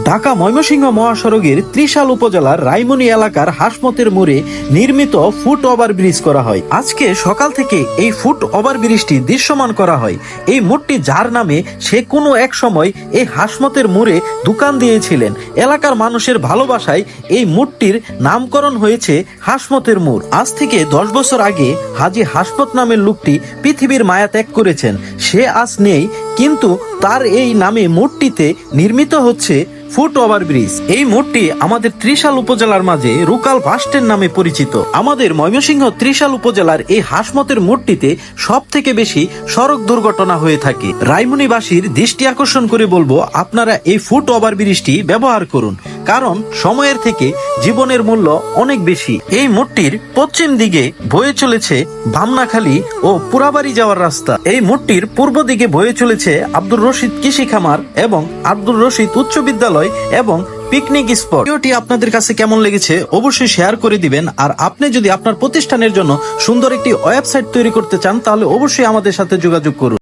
ঢাকা ময়মনসিংহ মহাসড়কের ত্রিশাল উপজেলার রায়মনি এলাকার হাসমতের মোড়ে নির্মিত ফুট ওভারব্রিজ করা হয়। আজকে সকাল থেকে এই ফুট ওভারব্রিজটি দৃশ্যমান করা হয়। এই মোড়টি যার নামে সে কোনো এক সময় এই হাসমতের মোড়ে দোকান দিয়েছিলেন। এলাকার মানুষের ভালোবাসায় এই মোড়টির নামকরণ হয়েছে হাসমতের মোড়। আজ থেকে 10 বছর আগে হাজী হাসমত নামের লোকটি পৃথিবীর মায়া ত্যাগ করেছেন। সে আজ নেই, কিন্তু তার এই নামে মোড়টিতে নির্মিত হচ্ছে ফুট ওভারব্রিজ। এই মোড়টি আমাদের ত্রিশাল উপজেলার মাঝে রুকাল বাসস্ট্যান্ড নামে পরিচিত। আমাদের ময়মনসিংহ ত্রিশাল উপজেলার এই হাসমতের মোড়টিতে সব থেকে বেশি সড়ক দুর্ঘটনা হয়ে থাকে। রায়মনিবাসীর দৃষ্টি আকর্ষণ করে বলবো, আপনারা এই ফুট ওভারব্রিজটি ব্যবহার করুন, কারণ সময়ের থেকে জীবনের মূল্য অনেক বেশি। এই মোড়টির পশ্চিম দিকে বয়ে চলেছে ভামনাখালী ও পুরাবাড়ি যাওয়ার রাস্তা। এই মোড়টির পূর্ব দিকে বয়ে চলেছে আব্দুর রশিদ কৃষি খামার এবং আব্দুর রশিদ উচ্চ বিদ্যালয় এবং পিকনিক স্পট। ভিডিওটি আপনাদের কাছে কেমন লেগেছে অবশ্যই শেয়ার করে দিবেন। আর আপনি যদি আপনার প্রতিষ্ঠানের জন্য সুন্দর একটি ওয়েবসাইট তৈরি করতে চান, তাহলে অবশ্যই আমাদের সাথে যোগাযোগ করুন।